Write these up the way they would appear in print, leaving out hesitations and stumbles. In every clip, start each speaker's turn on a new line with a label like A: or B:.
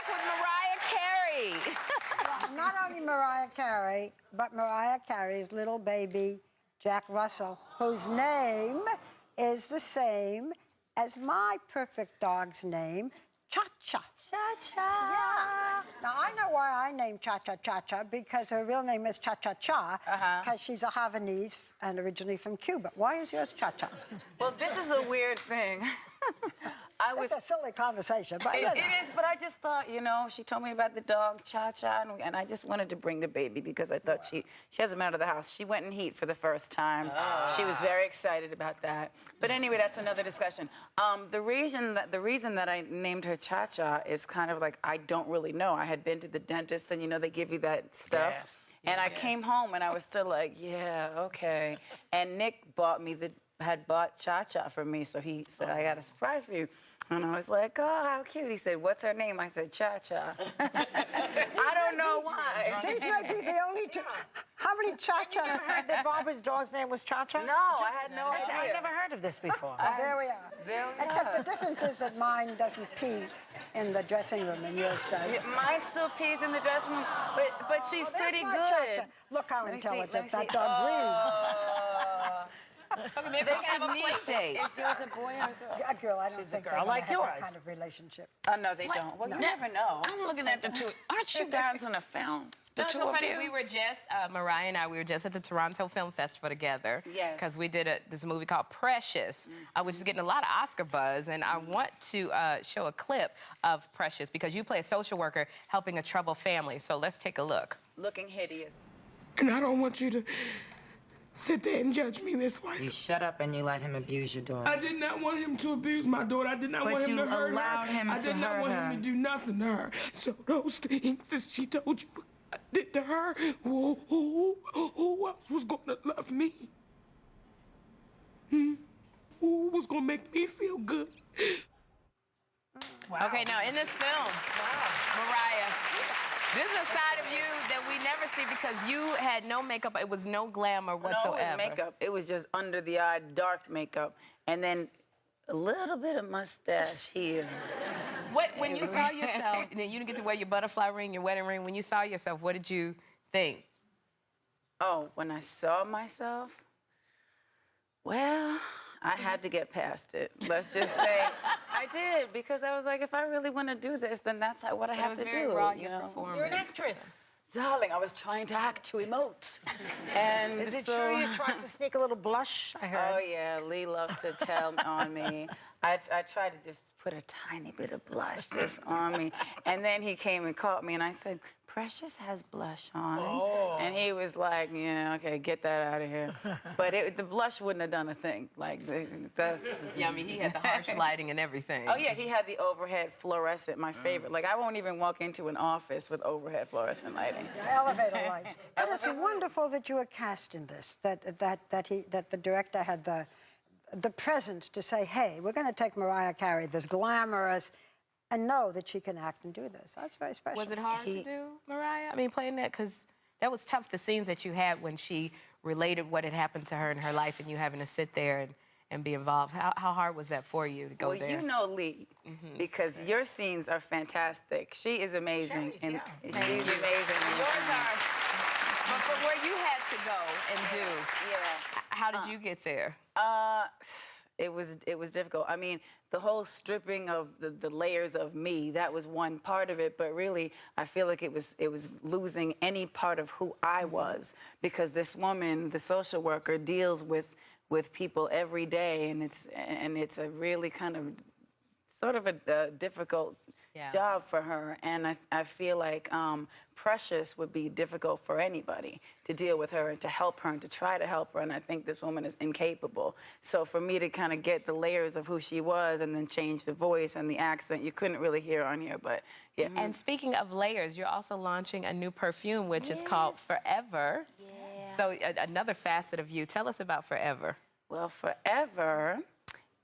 A: back with Mariah Carey.
B: Well, not only Mariah Carey, but Mariah Carey's little baby, Jack Russell, whose name is the same as my perfect dog's name, Cha-Cha.
A: Cha-Cha.
B: Yeah. Now, I know why I named Cha-Cha Cha-Cha, because her real name is Cha-Cha-Cha, because she's a Havanese and originally from Cuba. Why is yours Cha-Cha?
A: Well, this is a weird thing.
B: It's a silly conversation, but you know.
A: It is, but I just thought, you know, she told me about the dog, Cha-Cha, and I just wanted to bring the baby because I thought she hasn't been out of the house. She went in heat for the first time. She was very excited about that. But anyway, that's another discussion. The reason that I named her Cha-Cha is kind of like, I don't really know. I had been to the dentist, and, you know, they give you that stuff.
C: Yes.
A: And I came home, and I was still like, yeah, okay. And Nick had bought Cha-Cha for me, so he said, I got a surprise for you. And I was like, oh, how cute. He said, what's her name? I said, Cha-Cha. I don't know why.
B: These might be the only two. How many Cha-Chas?
C: You never heard that Barbara's dog's name was Cha-Cha?
A: No, I had no idea.
C: I never heard of this before.
B: There we are. Except the difference is that mine doesn't pee in the dressing room and yours does.
A: Yeah, mine still pees in the dressing room, but she's pretty good.
B: Cha-Cha. Look how intelligent that dog reads.
A: Okay, maybe they have a play date. Is yours a boy or a girl?
B: A girl. I don't think they
C: girl like
B: have that
C: yours.
B: kind of relationship.
A: Oh, no, they don't. Well, you never know.
D: I'm looking at the two. Aren't you guys in a film? The two
E: so
D: of
E: funny.
D: you?
E: We were just, Mariah and I, we were just at the Toronto Film Festival together.
A: Yes.
E: Because we did this movie called Precious, which is getting a lot of Oscar buzz. And I want to show a clip of Precious because you play a social worker helping a troubled family. So let's take a look.
A: Looking hideous.
F: And I don't want you to sit there and judge me, Miss Weiss.
G: You shut up and you let him abuse your daughter.
F: I did not want him to abuse my daughter. I did not want him to hurt her. I did not want him to do nothing to her. So those things that she told you I did to her, who else was going to love me? Who was going to make me feel good?
E: Wow. Okay, now in this film, Mariah, this is a side of you that we never see because you had no makeup. It was no glamour whatsoever.
A: No, it was makeup. It was just under the eye, dark makeup. And then a little bit of mustache here.
E: When you saw yourself, and then you didn't get to wear your butterfly ring, your wedding ring, when you saw yourself, what did you think?
A: Oh, when I saw myself? Well, I had to get past it. Let's just say I did, because I was like, if I really want to do this, then that's what I have to do.
E: It was very raw, your performance.
C: You're an actress.
A: Darling, I was trying to act, to emote. And
C: Is it true you tried to sneak a little blush? I heard.
A: Oh, yeah, Lee loves to tell on me. I tried to just put a tiny bit of blush just on me. And then he came and caught me, and I said, Precious has blush on.
C: Oh.
A: And he was like, yeah, okay, get that out of here. But the blush wouldn't have done a thing. Like, that's...
E: Yeah, I mean, he had the harsh lighting and everything.
A: Oh, yeah, he had the overhead fluorescent, my favorite. Like, I won't even walk into an office with overhead fluorescent lighting.
B: The elevator lights. But it's wonderful that you were cast in this, that the director had the presence to say, hey, we're going to take Mariah Carey, this glamorous, and know that she can act and do this. That's very special.
E: Was it hard to do, Mariah? I mean, playing that, because that was tough, the scenes that you had when she related what had happened to her in her life and you having to sit there and be involved. How hard was that for you to go there?
A: Well, you know Lee, because your scenes are fantastic. She is amazing.
C: She's
A: She's amazing.
E: And yours are, but for where you had to go and do, how did you get there?
A: It was difficult. I mean, the whole stripping of the layers of me, that was one part of it, but really, I feel like it was losing any part of who I was, because this woman, the social worker, deals with people every day, and it's a really kind of sort of a difficult job for her, and I feel like Precious would be difficult for anybody to deal with her and to help her and to try to help her, and I think this woman is incapable. So for me to kind of get the layers of who she was and then change the voice and the accent, you couldn't really hear on here, but yeah.
E: And speaking of layers, you're also launching a new perfume, which is called Forever. Yeah. So another facet of you. Tell us about Forever.
A: Well, Forever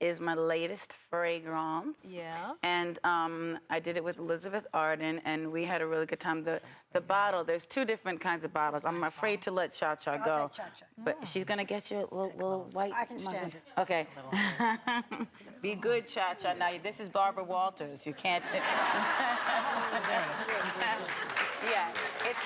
A: is my latest fragrance.
E: Yeah.
A: And I did it with Elizabeth Arden, and we had a really good time. The bottle, there's two different kinds of bottles. I'm afraid to let Cha-Cha go.
B: I'll take Cha-Cha.
A: But she's going to get you a little white.
B: I can stand it.
A: Okay. Be good, Cha-Cha. Now, this is Barbara Walters. You can't... Yeah, it's...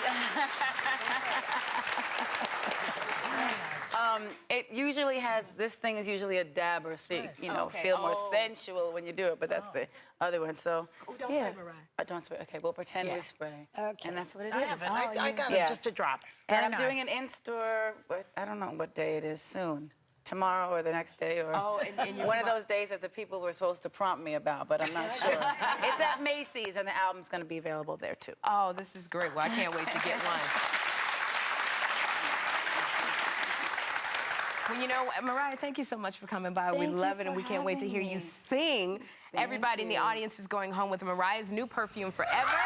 A: it usually has, this thing is usually a dabber, so you know, feel more sensual when you do it, but that's the other one, so.
E: Don't spray, Mariah.
A: Don't spray, okay, we'll pretend we spray.
B: Okay.
A: And that's what it
C: I
A: is.
C: have it. I got
A: Yeah.
C: it just a drop.
A: And I'm doing an in-store, I don't know what day it is, soon. Tomorrow or the next day, or
E: and
A: one of those days that the people were supposed to prompt me about, but I'm not sure. It's at Macy's, and the album's going to be available there, too.
E: Oh, this is great. Well, I can't wait to get one. Well, you know, Mariah, thank you so much for coming by. We love it, and we can't wait to hear you sing. Everybody in the audience is going home with Mariah's new perfume, Forever.